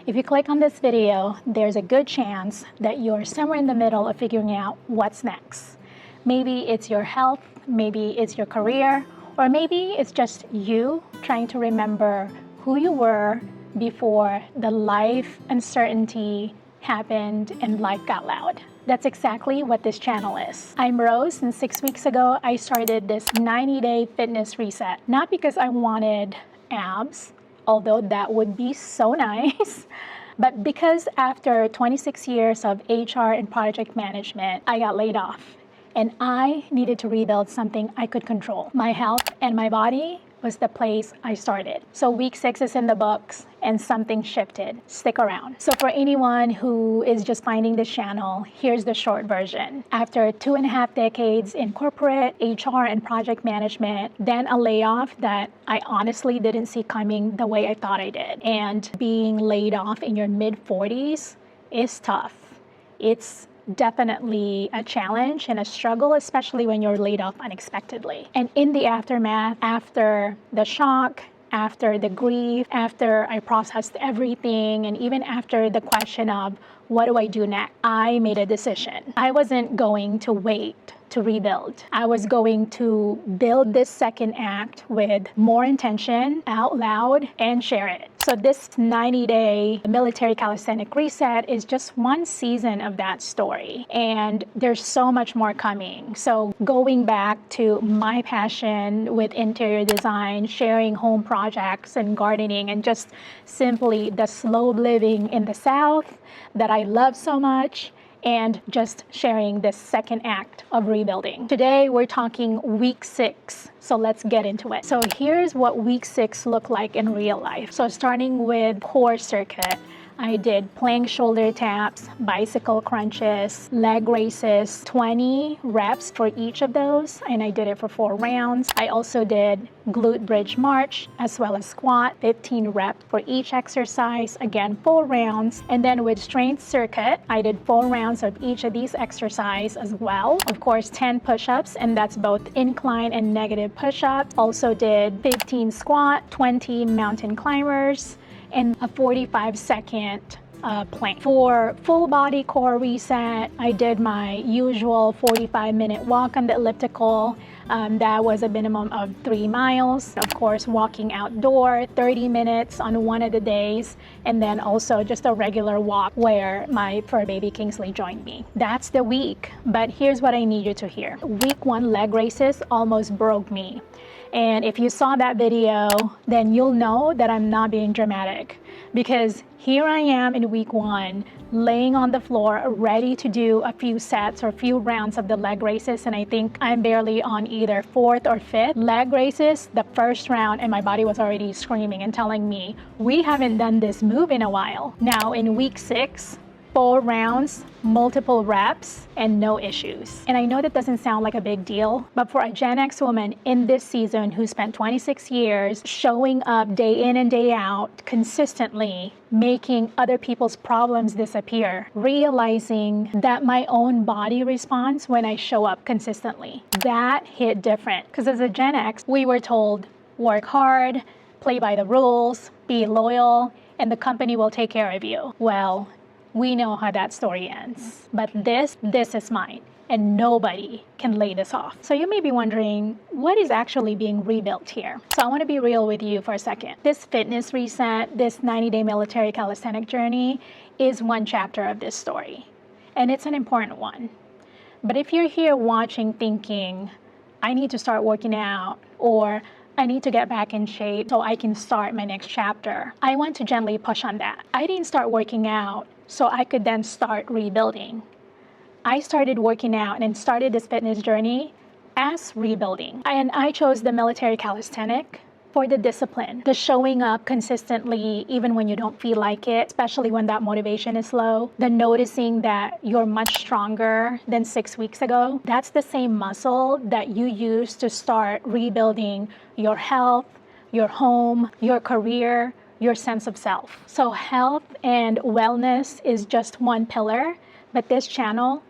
If you click on this video, there's a good chance that you're somewhere in the middle of figuring out what's next. Maybe it's your health, maybe it's your career, or maybe it's just you trying to remember who you were before the life uncertainty happened and life got loud. That's exactly what this channel is. I'm Rose, and 6 weeks ago, I started this 90-day fitness reset. Not because I wanted abs, although that would be so nice, but because after 26 years of HR and project management, I got laid off. And I needed to rebuild something I could control. My health and my body was the place I started. So week 6 is in the books and something shifted. Stick around. So for anyone who is just finding this channel, here's the short version. After 2.5 decades in corporate, HR, and project management, then a layoff that I honestly didn't see coming the way I thought I did. And being laid off in your mid-40s is tough. It's definitely a challenge and a struggle, especially when you're laid off unexpectedly. And in the aftermath, after the shock, after the grief, after I processed everything, and even after the question of what do I do next, I made a decision. I wasn't going to wait to rebuild. I was going to build this second act with more intention, out loud, and share it. So this 90-day military calisthenic reset is just one season of that story. And there's so much more coming. So going back to my passion with interior design, sharing home projects and gardening, and just simply the slow living in the South that I love so much, and just sharing this second act of rebuilding. Today, we're talking week 6, so let's get into it. So here's what week 6 looked like in real life. So starting with core circuit, I did plank shoulder taps, bicycle crunches, leg raises, 20 reps for each of those, and I did it for 4 rounds. I also did glute bridge march as well as squat, 15 reps for each exercise, again 4 rounds. And then with strength circuit, I did 4 rounds of each of these exercises as well. Of course, 10 push-ups, and that's both incline and negative push-ups. Also did 15 squat, 20 mountain climbers, and a 45-second plank. For full body core reset, I did my usual 45-minute walk on the elliptical. That was a minimum of 3 miles. Of course, walking outdoor 30 minutes on one of the days, and then also just a regular walk where my fur baby Kingsley joined me. That's the week, but here's what I need you to hear. Week 1 leg races almost broke me. And if you saw that video, then you'll know that I'm not being dramatic, because here I am in week 1, laying on the floor, ready to do a few sets or a few rounds of the leg races. And I think I'm barely on either 4th or 5th leg races, the first round, and my body was already screaming and telling me, we haven't done this move in a while. Now in week 6, 4 rounds, multiple reps, and no issues. And I know that doesn't sound like a big deal, but for a Gen X woman in this season who spent 26 years showing up day in and day out consistently, making other people's problems disappear, realizing that my own body responds when I show up consistently, that hit different. Because as a Gen X, we were told, work hard, play by the rules, be loyal, and the company will take care of you. Well, we know how that story ends. But this is mine, and nobody can lay this off. So you may be wondering, what is actually being rebuilt here? So I want to be real with you for a second. This fitness reset, this 90-day military calisthenic journey is one chapter of this story, and it's an important one. But if you're here watching thinking, I need to start working out, or I need to get back in shape so I can start my next chapter, I want to gently push on that. I didn't start working out so I could then start rebuilding. I started working out and started this fitness journey as rebuilding. And I chose the military calisthenic for the discipline, the showing up consistently even when you don't feel like it, especially when that motivation is low, the noticing that you're much stronger than 6 weeks ago. That's the same muscle that you use to start rebuilding your health, your home, your career, your sense of self. So health and wellness is just one pillar, but this channel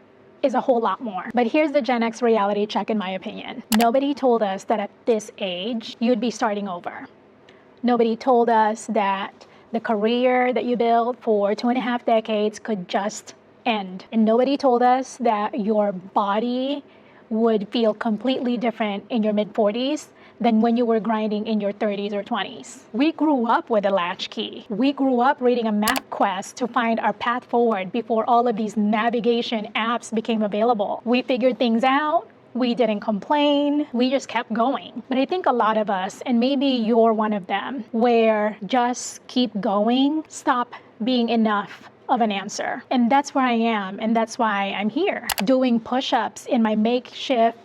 is a whole lot more. But here's the Gen X reality check, in my opinion. Nobody told us that at this age, you'd be starting over. Nobody told us that the career that you built for 2.5 decades could just end. And nobody told us that your body would feel completely different in your mid-40s than when you were grinding in your 30s or 20s. We grew up with a latchkey. We grew up reading a map quest to find our path forward before all of these navigation apps became available. We figured things out. We didn't complain. We just kept going. But I think a lot of us, and maybe you're one of them, where just keep going, stop being enough of an answer. And that's where I am, and that's why I'm here, doing push-ups in my makeshift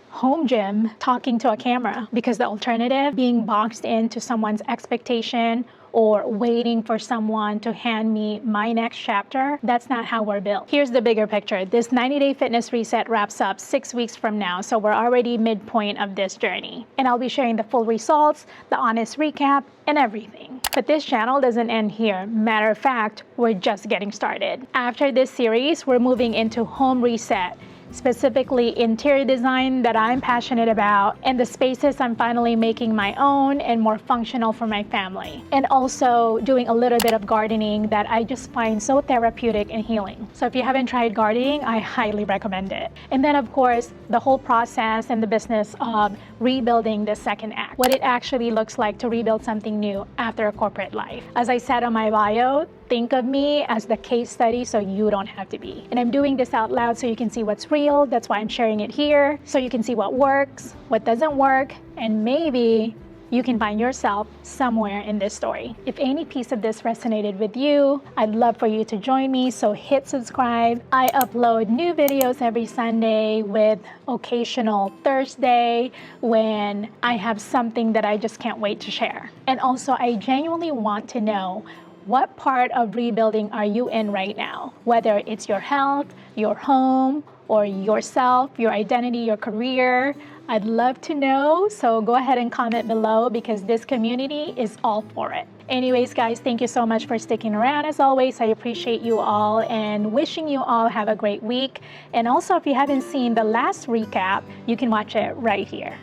home gym, talking to a camera, because the alternative, being boxed into someone's expectation or waiting for someone to hand me my next chapter, that's not how we're built. Here's the bigger picture. This 90-day fitness reset wraps up 6 weeks from now, so we're already midpoint of this journey. And I'll be sharing the full results, the honest recap, and everything. But this channel doesn't end here. Matter of fact, we're just getting started. After this series, we're moving into home reset, specifically interior design that I'm passionate about, and the spaces I'm finally making my own and more functional for my family. And also doing a little bit of gardening that I just find so therapeutic and healing. So if you haven't tried gardening, I highly recommend it. And then of course, the whole process and the business of rebuilding the second act, what it actually looks like to rebuild something new after a corporate life. As I said on my bio, think of me as the case study so you don't have to be. And I'm doing this out loud so you can see what's real. That's why I'm sharing it here, so you can see what works, what doesn't work, and maybe you can find yourself somewhere in this story. If any piece of this resonated with you, I'd love for you to join me, so hit subscribe. I upload new videos every Sunday with occasional Thursday when I have something that I just can't wait to share. And also, I genuinely want to know, what part of rebuilding are you in right now? Whether it's your health, your home, or yourself, your identity, your career, I'd love to know. So go ahead and comment below, because this community is all for it. Anyways, guys, thank you so much for sticking around. As always, I appreciate you all and wishing you all have a great week. And also, if you haven't seen the last recap, you can watch it right here.